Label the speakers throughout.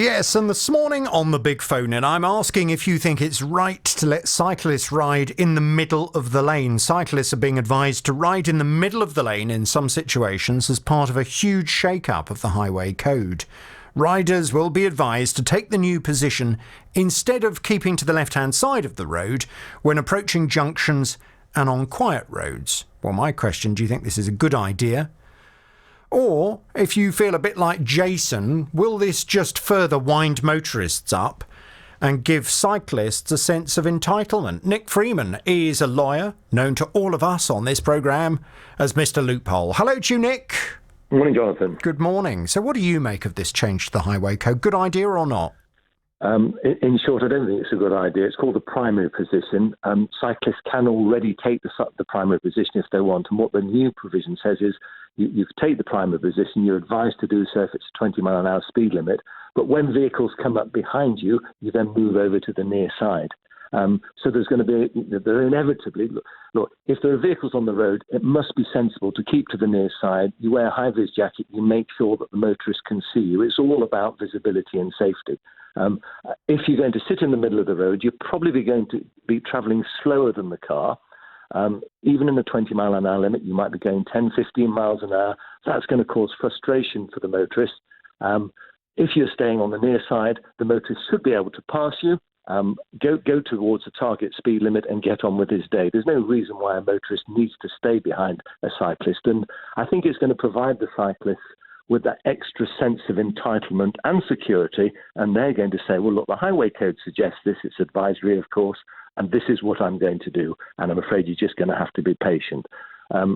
Speaker 1: Yes, and this morning on the big phone in, I'm asking if you think it's right to let cyclists ride in the middle of the lane. Cyclists are being advised to ride in the middle of the lane in some situations as part of a huge shake-up of the highway code. Riders will be advised to take the new position instead of keeping to the left-hand side of the road when approaching junctions and on quiet roads. Well, my question, do you think this is a good idea? Or, if you feel a bit like Jason, will this just further wind motorists up and give cyclists a sense of entitlement? Nick Freeman is a lawyer, known to all of us on this programme as Mr. Loophole. Hello to you, Nick.
Speaker 2: Morning, Jonathan.
Speaker 1: Good morning. So what do you make of this change to the highway code? Good idea or not?
Speaker 2: In short, I don't think it's a good idea. It's called the primary position. Cyclists can already take the primary position if they want. And what the new provision says is you take the primary position, you're advised to do so if it's a 20 mile an hour speed limit. But when vehicles come up behind you, you then move over to the near side. So there's going to be, there inevitably, look, if there are vehicles on the road, it must be sensible to keep to the near side. You wear a high-vis jacket, you make sure that the motorist can see you. It's all about visibility and safety. If you're going to sit in the middle of the road, you're probably going to be travelling slower than the car. Even in the 20 mile an hour limit, you might be going 10, 15 miles an hour. That's going to cause frustration for the motorist. If you're staying on the near side, the motorist should be able to pass you. Go towards the target speed limit and get on with his day. There's no reason why a motorist needs to stay behind a cyclist. And I think it's going to provide the cyclists with that extra sense of entitlement and security. And they're going to say, well, look, the highway code suggests this. It's advisory, of course, and this is what I'm going to do. And I'm afraid you're just going to have to be patient. I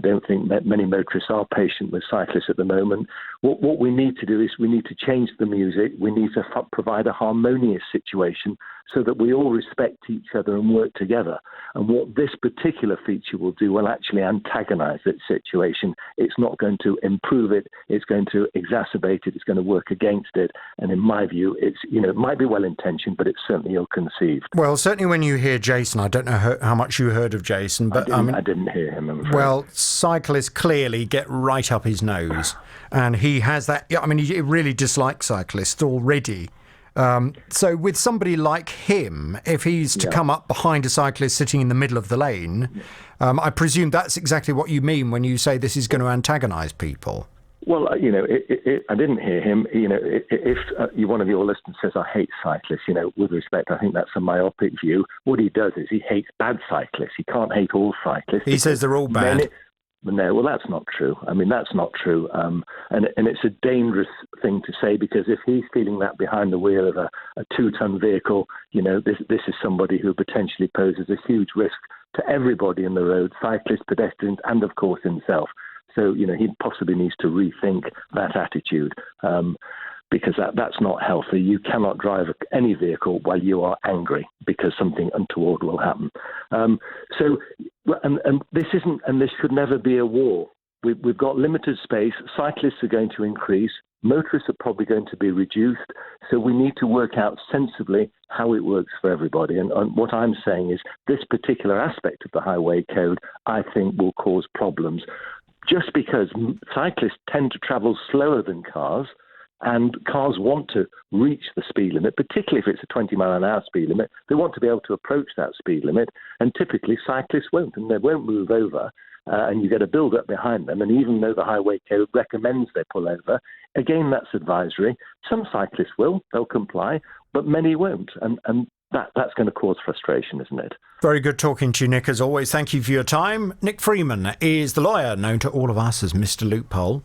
Speaker 2: don't think that many motorists are patient with cyclists at the moment. What we need to do is we need to change the music. We need to provide a harmonious situation so that we all respect each other and work together. And what this particular feature will do will actually antagonise that situation. It's not going to improve it. It's going to exacerbate it. It's going to work against it. And in my view, it might be well-intentioned, but it's certainly ill-conceived.
Speaker 1: Well, certainly when you hear Jason, I don't know how much you heard of Jason, but
Speaker 2: I didn't hear him, I'm afraid.
Speaker 1: Well, cyclists clearly get right up his nose, and he has that. I mean, he really dislikes cyclists already. So with somebody like him, if he's to come up behind a cyclist sitting in the middle of the lane, I presume that's exactly what you mean when you say this is going to antagonise people.
Speaker 2: Well, I didn't hear him. If one of your listeners says, I hate cyclists, with respect, I think that's a myopic view. What he does is he hates bad cyclists. He can't hate all cyclists.
Speaker 1: He says they're all bad.
Speaker 2: No, well, that's not true. I mean, that's not true. And it's a dangerous thing to say, because if he's feeling that behind the wheel of a 2-ton vehicle, this is somebody who potentially poses a huge risk to everybody in the road, cyclists, pedestrians, and, of course, himself. So, he possibly needs to rethink that attitude, because that's not healthy. You cannot drive any vehicle while you are angry, because something untoward will happen. This should never be a war. We've got limited space. Cyclists are going to increase. Motorists are probably going to be reduced. So we need to work out sensibly how it works for everybody. And what I'm saying is this particular aspect of the highway code, I think, will cause problems. Just because cyclists tend to travel slower than cars, and cars want to reach the speed limit, particularly if it's a 20 mile an hour speed limit. They want to be able to approach that speed limit, and typically cyclists won't, and they won't move over, and you get a build-up behind them. And even though the highway code recommends they pull over, again, that's advisory. Some cyclists will, they'll comply, but many won't, and that's going to cause frustration, isn't it?
Speaker 1: Very good talking to you, Nick, as always. Thank you for your time. Nick Freeman is the lawyer known to all of us as Mr. Loophole.